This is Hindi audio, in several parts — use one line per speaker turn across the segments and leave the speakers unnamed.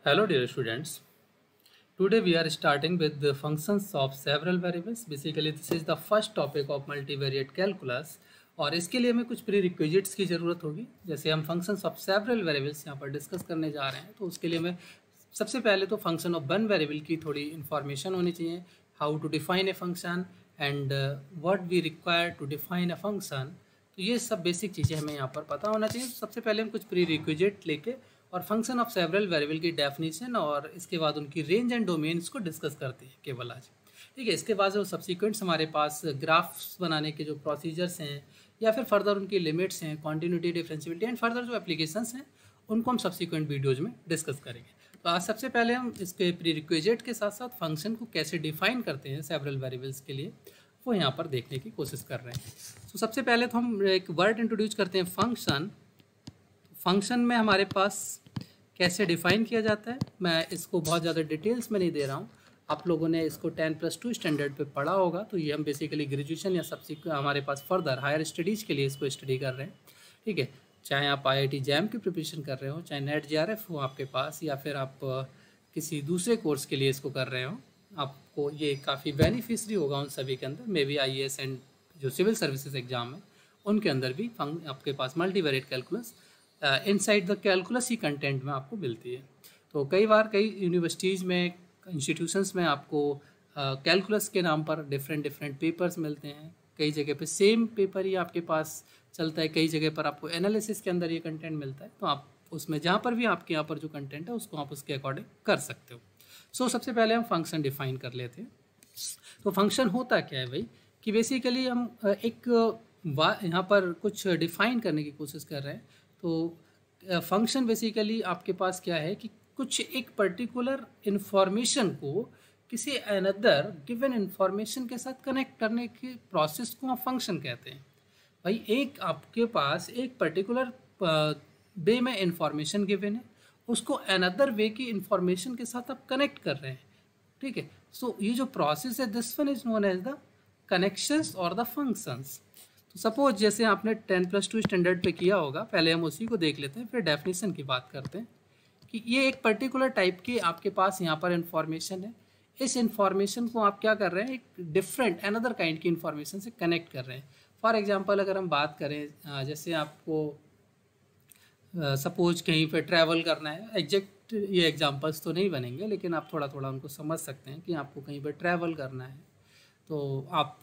Hello dear students. Today we are starting with the functions of several variables. Basically this is the first topic of multivariate calculus और इसके लिए हमें कुछ प्री रिक्विजिट्स की ज़रूरत होगी। जैसे हम फंक्शंस ऑफ सेवरल वेरिएबल्स यहाँ पर डिस्कस करने जा रहे हैं तो उसके लिए हमें सबसे पहले तो फंक्शन ऑफ वन वेरिएबल की थोड़ी इन्फॉर्मेशन होनी चाहिए, how to define a function and what we require to define a function. तो ये सब बेसिक चीज़ें हमें यहाँ पर पता होना चाहिए। सबसे पहले हम कुछ प्री रिक्विजिट लेके और फंक्शन ऑफ सेवरल वेरिएबल की डेफिनेशन और इसके बाद उनकी रेंज एंड डोमेन्स को डिस्कस करते हैं केवल आज। ठीक है, इसके बाद जो सब्सिक्वेंट्स हमारे पास ग्राफ्स बनाने के जो प्रोसीजर्स हैं या फिर फर्दर उनकी लिमिट्स हैं, कॉन्टिन्यूटी, डिफरेंशियबिलिटी एंड फर्दर जो एप्लीकेशंस हैं उनको हम सब्सिक्वेंट वीडियोज में डिस्कस करेंगे। तो आज सबसे पहले हम इसके प्री रिक्विजिट के साथ साथ फंक्शन को कैसे डिफाइन करते हैं सेवरल वेरिएबल्स के लिए वो यहाँ पर देखने की कोशिश कर रहे हैं। तो सबसे पहले तो हम एक वर्ड इंट्रोड्यूस करते हैं फंक्शन। फंक्शन में हमारे पास कैसे डिफाइन किया जाता है, मैं इसको बहुत ज़्यादा डिटेल्स में नहीं दे रहा हूँ। आप लोगों ने इसको 10+2 स्टैंडर्ड पे पढ़ा होगा, तो ये हम बेसिकली ग्रेजुएशन या सब्सिक्वेंट हमारे पास फर्दर हायर स्टडीज़ के लिए इसको स्टडी कर रहे हैं। ठीक है, चाहे आप IIT जैम की प्रिपरेशन कर रहे हो, चाहे नेट JRF हो आपके पास, या फिर आप किसी दूसरे कोर्स के लिए इसको कर रहे हो, आपको ये काफ़ी बेनिफिशरी होगा उन सभी के अंदर। मे बी IAS एंड जो सिविल सर्विसेज एग्ज़ाम है उनके अंदर भी आपके पास multivariate calculus inside the calculus ही कंटेंट में आपको मिलती है। तो कई बार कई यूनिवर्सिटीज़ में, इंस्टीट्यूशंस में आपको कैलकुलस के नाम पर डिफरेंट पेपर्स मिलते हैं। कई जगह पे सेम पेपर ही आपके पास चलता है, कई जगह पर आपको एनालिसिस के अंदर ये कंटेंट मिलता है। तो आप उसमें जहाँ पर भी आपके यहाँ पर जो कंटेंट है उसको आप उसके अकॉर्डिंग कर सकते हो। सो सबसे पहले हम फंक्शन डिफाइन कर लेते हैं। तो फंक्शन होता क्या है भाई, कि बेसिकली हम एक यहाँ पर कुछ डिफाइन करने की कोशिश कर रहे हैं। तो फंक्शन बेसिकली आपके पास क्या है कि कुछ एक पर्टिकुलर इन्फॉर्मेशन को किसी अनदर गिवन इन्फॉर्मेशन के साथ कनेक्ट करने के प्रोसेस को हम फंक्शन कहते हैं। भाई एक आपके पास एक पर्टिकुलर वे में इंफॉर्मेशन गिवन है, उसको अनदर वे की इंफॉर्मेशन के साथ आप कनेक्ट कर रहे हैं। ठीक है, सो ये जो प्रोसेस है this one is known as the connections और द फंक्शंस। तो सपोज जैसे आपने 10+2 स्टैंडर्ड पे किया होगा, पहले हम उसी को देख लेते हैं फिर डेफिनेशन की बात करते हैं। कि ये एक पर्टिकुलर टाइप की आपके पास यहाँ पर इंफॉर्मेशन है, इस इंफॉर्मेशन को आप क्या कर रहे हैं, एक डिफरेंट अनदर काइंड की इंफॉर्मेशन से कनेक्ट कर रहे हैं। फॉर एग्जांपल अगर हम बात करें, जैसे आपको सपोज कहीं पे ट्रैवल करना है, एग्जैक्ट ये एग्जांपल्स तो नहीं बनेंगे लेकिन आप थोड़ा थोड़ा उनको समझ सकते हैं कि आपको कहीं पर ट्रैवल करना है। तो आप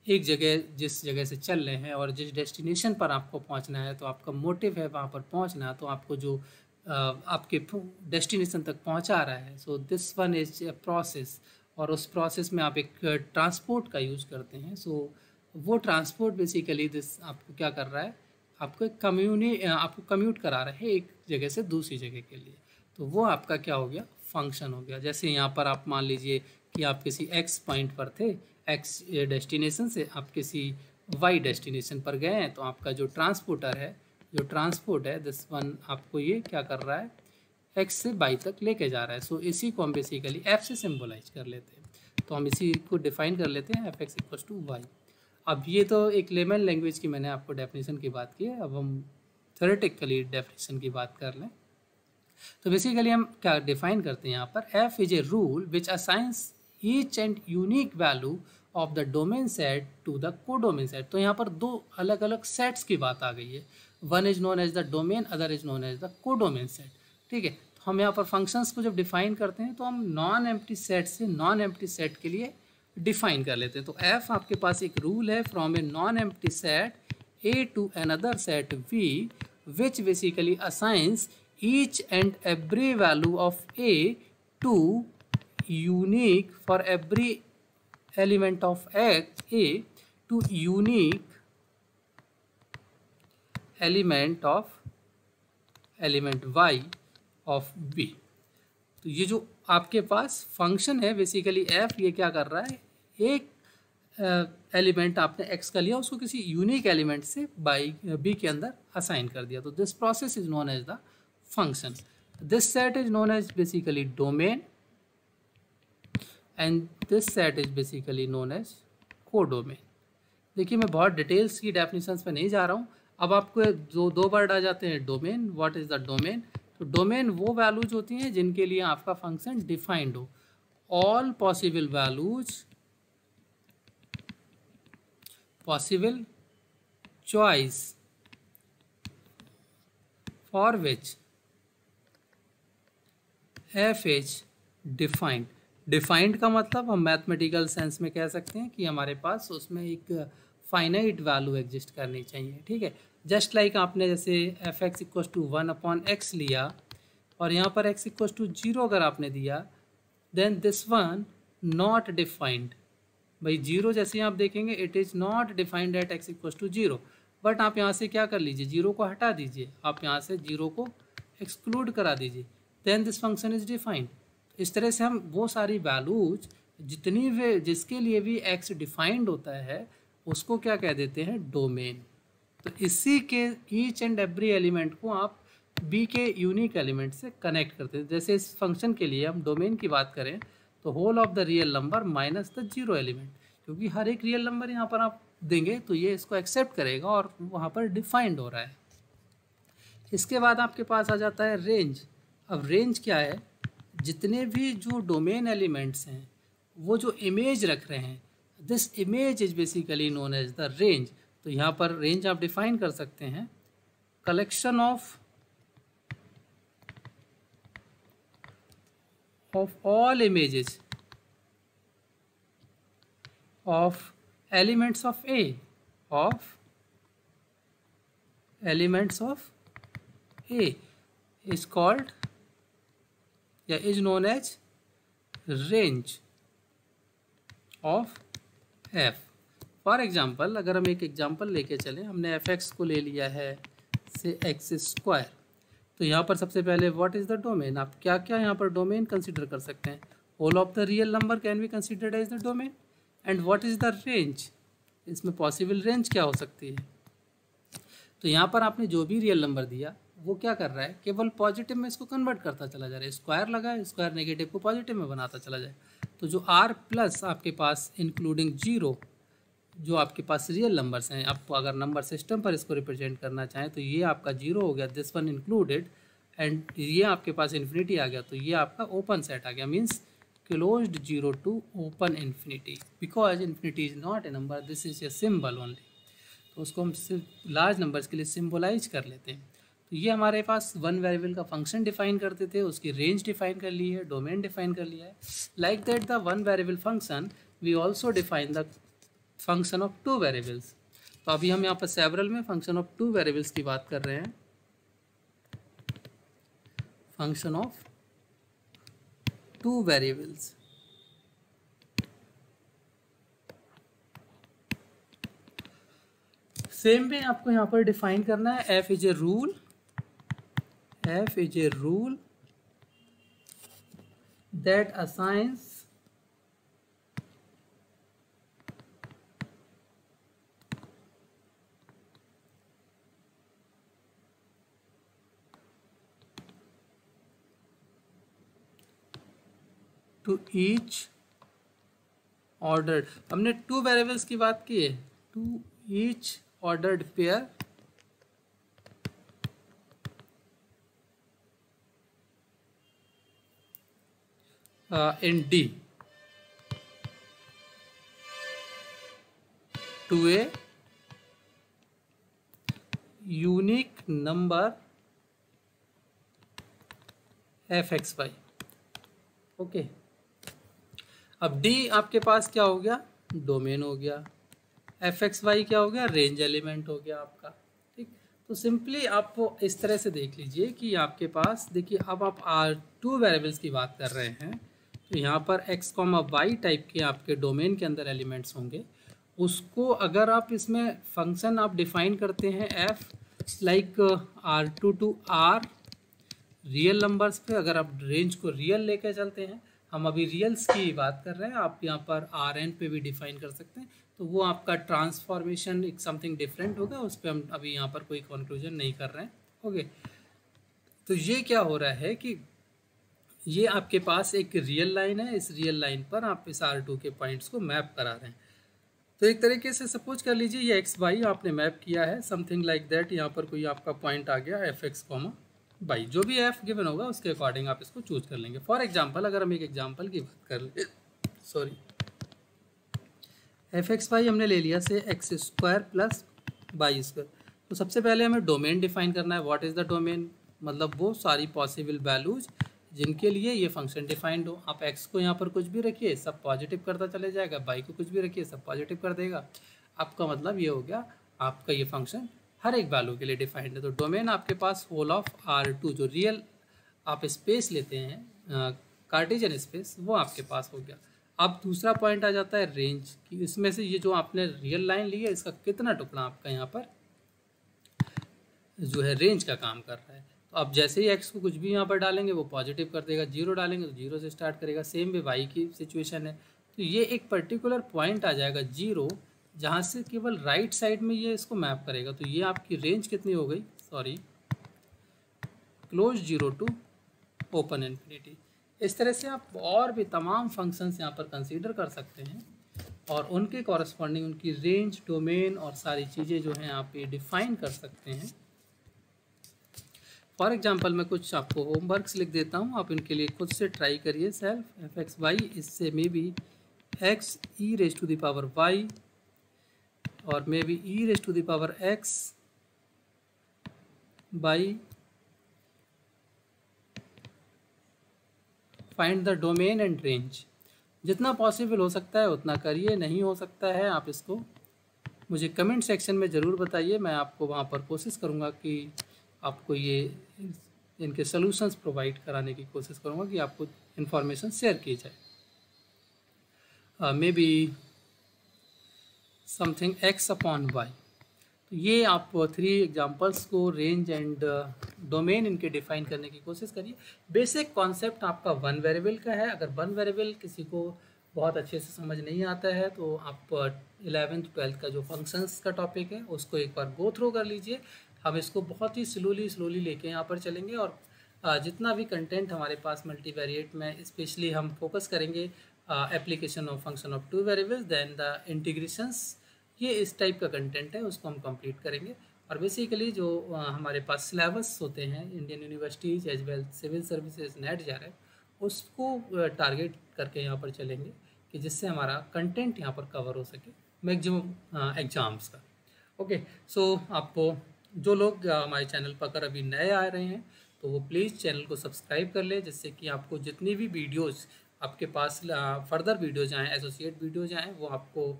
एक जगह जिस जगह से चल रहे हैं और जिस डेस्टिनेशन पर आपको पहुंचना है, तो आपका मोटिव है वहाँ पर पहुंचना, तो आपको जो आपके डेस्टिनेशन तक पहुंचा रहा है, so this one is a process. और उस प्रोसेस में आप एक ट्रांसपोर्ट का यूज़ करते हैं। सो वो ट्रांसपोर्ट बेसिकली दिस आपको क्या कर रहा है, आपको एक आपको कम्यूट करा रहा है एक जगह से दूसरी जगह के लिए। तो वो आपका क्या हो गया, फंक्शन हो गया। जैसे यहाँ पर आप मान लीजिए कि आप किसी x पॉइंट पर थे, x डेस्टिनेशन से आप किसी y डेस्टिनेशन पर गए हैं, तो आपका जो ट्रांसपोर्टर है, जो ट्रांसपोर्ट है दिस वन आपको ये क्या कर रहा है, x से y तक लेके जा रहा है। सो इसी को हम बेसिकली f से सिम्बोलाइज कर लेते हैं। तो हम इसी को डिफाइन कर लेते हैं f(x)=y। अब ये तो एक लेमन लैंग्वेज की मैंने आपको डेफिनेशन की बात की है, अब हम थ्योरेटिकली डेफिनेशन की बात कर लें। तो बेसिकली हम क्या डिफाइन करते हैं यहाँ पर, f is a rule which assigns each and unique value of the domain set to the codomain set. तो यहाँ पर दो अलग अलग सेट्स की बात आ गई है, one is known as the domain, other is known as the codomain set. ठीक है, तो हम यहाँ पर फंक्शंस को जब डिफाइन करते हैं तो हम नॉन एम्प्टी सेट से नॉन एम्प्टी सेट के लिए डिफाइन कर लेते हैं। तो f आपके पास एक रूल है from a non empty set A to another set V which basically assigns each and every value of A to unique for every element of X A to unique element Y of B। तो ये जो आपके पास फंक्शन है बेसिकली f, ये क्या कर रहा है, एक एलिमेंट आपने x का लिया, उसको किसी यूनिक एलिमेंट से b के अंदर असाइन कर दिया। तो this process is known as the function. This set is known as basically domain and this set is basically known as codomain। देखिए मैं बहुत डिटेल्स की डेफिनेशंस पे नहीं जा रहा हूँ। अब आपको दो वर्ड आ जाते हैं, domain, what is the domain. तो डोमेन वो वैल्यूज होती हैं जिनके लिए आपका फंक्शन डिफाइंड हो। All possible values, possible choice for which F H defined. Defined का मतलब हम मैथमेटिकल सेंस में कह सकते हैं कि हमारे पास उसमें एक फाइनाइट वैल्यू एग्जिस्ट करनी चाहिए, ठीक है। जस्ट लाइक आपने जैसे F x equal to 1/x लिया और यहाँ पर x इक्व टू 0 अगर आपने दिया, then this one not defined. भाई 0 जैसे आप देखेंगे it is not defined at x equal to 0, but आप यहाँ से क्या कर लीजिए, 0 को हटा दीजिए, आप यहाँ से 0 को एक्सक्लूड करा दीजिए, then this function is defined. इस तरह से हम वो सारी वैल्यूज जितनी भी जिसके लिए भी x डिफाइंड होता है उसको क्या कह देते हैं, डोमेन। तो इसी के ईच एंड एवरी एलिमेंट को आप b के यूनिक एलिमेंट से कनेक्ट करते हैं। जैसे इस फंक्शन के लिए हम डोमेन की बात करें तो whole of the real number minus the 0 element, क्योंकि हर एक रियल नंबर यहाँ पर आप देंगे तो ये इसको एक्सेप्ट करेगा और वहाँ पर डिफाइंड हो रहा है। इसके बाद आपके पास आ जाता है रेंज। अब रेंज क्या है, जितने भी जो डोमेन एलिमेंट्स हैं वो जो इमेज रख रहे हैं, this image is basically known as the range. तो यहाँ पर रेंज आप डिफाइन कर सकते हैं, collection of all images of elements of A, of elements of A is called या is known as range of F. For example अगर हम एक एग्जाम्पल लेके चलें, हमने एफ एक्स को ले लिया है से एक्स स्क्वायर, तो यहाँ पर सबसे पहले व्हाट इज़ द डोमेन, आप क्या क्या यहाँ पर डोमेन कंसिडर कर सकते हैं। Whole of the real number can be considered as the domain, and what is the range, इसमें पॉसिबल रेंज क्या हो सकती है। तो यहाँ पर आपने जो भी रियल नंबर दिया वो क्या कर रहा है, केवल पॉजिटिव में इसको कन्वर्ट करता चला जा रहा है। स्क्वायर लगा है, स्क्वायर नेगेटिव को पॉजिटिव में बनाता चला जाए। तो जो r प्लस आपके पास इंक्लूडिंग 0 जो आपके पास रियल नंबर्स हैं, आपको अगर नंबर सिस्टम पर इसको रिप्रेजेंट करना चाहें तो ये आपका 0 हो गया, दिस वन इंक्लूडेड, एंड ये आपके पास इन्फिनिटी आ गया, तो ये आपका ओपन सेट आ गया, means closed 0 to open infinity, because infinity is not a number, this is a symbol only. तो उसको हम सिर्फ लार्ज नंबर्स के लिए सिम्बोलाइज कर लेते हैं। तो ये हमारे पास वन वेरिएबल का फंक्शन डिफाइन करते थे, उसकी रेंज डिफाइन कर ली है, डोमेन डिफाइन कर लिया है। Like that the one variable function we also define the function of two variables. तो अभी हम यहाँ पर सेवरल में फंक्शन ऑफ टू वेरिएबल्स की बात कर रहे हैं। Function of two variables, same way आपको यहाँ पर डिफाइन करना है, F is a rule, f is a rule that assigns to each ordered, हमने टू वेरिएबल्स की बात की है, to each ordered pair in D to a unique number fxy। Okay, अब D आपके पास क्या हो गया, डोमेन हो गया, fxy क्या हो गया, रेंज एलिमेंट हो गया आपका, ठीक। तो सिंपली आप इस तरह से देख लीजिए कि आपके पास देखिए, अब आप टू वेरिएबल्स की बात कर रहे हैं, तो यहाँ पर x, y टाइप के आपके डोमेन के अंदर एलिमेंट्स होंगे। उसको अगर आप इसमें फंक्शन आप डिफाइन करते हैं f like r2 to r real numbers पे, अगर आप रेंज को रियल लेके चलते हैं, हम अभी रियल्स की बात कर रहे हैं, आप यहाँ पर rn पे भी डिफाइन कर सकते हैं, तो वो आपका ट्रांसफॉर्मेशन एक समथिंग डिफरेंट होगा, उस पर हम अभी यहाँ पर कोई कंक्लूजन नहीं कर रहे हैं। ओके, तो ये क्या हो रहा है कि ये आपके पास एक रियल लाइन है, इस रियल लाइन पर आप इस R2 के पॉइंट्स को मैप करा रहे हैं। तो एक तरीके से सपोज कर लीजिए ये एक्स वाई आपने मैप किया है, समथिंग लाइक दैट। यहाँ पर कोई आपका पॉइंट आ गया एफ एक्स कॉमा, बाई जो भी एफ गिवन होगा उसके अकॉर्डिंग आप इसको चूज कर लेंगे। फॉर एग्जांपल अगर हम एक एग्जांपल की बात कर ले, सॉरी, एफ एक्स वाई हमने ले लिया से x square plus y square. तो सबसे पहले हमें डोमेन डिफाइन करना है। व्हाट इज़ द डोमेन, मतलब वो सारी पॉसिबल वैल्यूज जिनके लिए ये फंक्शन डिफाइंड हो। आप एक्स को यहाँ पर कुछ भी रखिए सब पॉजिटिव करता चले जाएगा, वाई को कुछ भी रखिए सब पॉजिटिव कर देगा। आपका मतलब ये हो गया आपका ये फंक्शन हर एक वैल्यू के लिए डिफाइंड है। तो डोमेन आपके पास होल ऑफ R2 जो रियल आप स्पेस लेते हैं कार्टेशियन स्पेस, वो आपके पास हो गया। अब दूसरा पॉइंट आ जाता है रेंज की। इसमें से ये जो आपने रियल लाइन ली है इसका कितना टुकड़ा आपका यहाँ पर जो है रेंज का काम कर रहा है। तो अब जैसे ही एक्स को कुछ भी यहाँ पर डालेंगे वो पॉजिटिव कर देगा, जीरो डालेंगे तो जीरो से स्टार्ट करेगा। सेम वे वाई की सिचुएशन है। तो ये एक पर्टिकुलर पॉइंट आ जाएगा जीरो, जहाँ से केवल राइट साइड में ये इसको मैप करेगा। तो ये आपकी रेंज कितनी हो गई, sorry, close zero to open infinity. इस तरह से आप और भी तमाम फंक्शंस यहाँ पर कंसीडर कर सकते हैं और उनके कॉरस्पॉन्डिंग उनकी रेंज, डोमेन और सारी चीज़ें जो हैं आप ये डिफाइन कर सकते हैं। फॉर एग्जांपल मैं कुछ आपको होमवर्क्स लिख देता हूँ, आप इनके लिए खुद से ट्राई करिए सेल्फ। एफ एक्स वाई इससे maybe X E raise to the power Y और maybe E raise to the power X by find the domain and range. जितना पॉसिबल हो सकता है उतना करिए, नहीं हो सकता है आप इसको मुझे कमेंट सेक्शन में ज़रूर बताइए। मैं आपको वहाँ पर कोशिश करूँगा कि आपको ये इनके सॉल्यूशंस प्रोवाइड कराने की कोशिश करूँगा कि आपको इन्फॉर्मेशन शेयर की जाए। May be something x upon y. तो ये आप 3 एग्जांपल्स को रेंज एंड डोमेन इनके डिफाइन करने की कोशिश करिए। बेसिक कॉन्सेप्ट आपका वन वेरिएबल का है। अगर वन वेरिएबल किसी को बहुत अच्छे से समझ नहीं आता है तो आप 11th 12th का जो फंक्शंस का टॉपिक है उसको एक बार गो थ्रू कर लीजिए। हम इसको बहुत ही स्लोली लेके यहाँ पर चलेंगे और जितना भी कंटेंट हमारे पास मल्टीवेरिएट में स्पेशली हम फोकस करेंगे application of function of two variables, then the integrations, ये इस टाइप का कंटेंट है उसको हम कंप्लीट करेंगे। और बेसिकली जो हमारे पास सिलेबस होते हैं Indian universities as well civil services NET जा रहा है उसको टारगेट करके यहाँ पर चलेंगे कि जिससे हमारा कंटेंट यहाँ पर कवर हो सके मैक्सिमम एग्जाम्स का। ओके, सो आप जो लोग हमारे चैनल पर अगर अभी नए आ रहे हैं तो वो प्लीज़ चैनल को सब्सक्राइब कर लें, जिससे कि आपको जितनी भी वीडियोज़ आपके पास फर्दर वीडियोज़ आएँ, एसोसिएट वीडियोज़ आएँ, वो आपको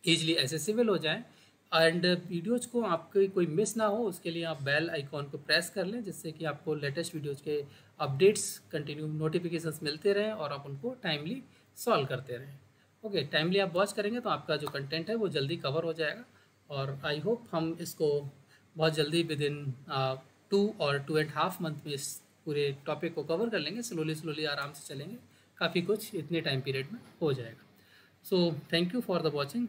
ईजिली एसेसिबल हो जाएँ। एंड वीडियोज़ को आपके कोई मिस ना हो उसके लिए आप बेल आइकॉन को प्रेस कर लें, जिससे कि आपको लेटेस्ट वीडियोज़ के अपडेट्स कंटिन्यू नोटिफिकेशंस मिलते रहें और आप उनको टाइमली सॉल्व करते रहें। ओके, टाइमली आप वॉच करेंगे तो आपका जो कंटेंट है वो जल्दी कवर हो जाएगा। और आई होप हम इसको बहुत जल्दी विद इन 2 और 2.5 मंथ में इस पूरे टॉपिक को कवर कर लेंगे। स्लोली आराम से चलेंगे, काफ़ी कुछ इतने टाइम पीरियड में हो जाएगा। So thank you for the watching.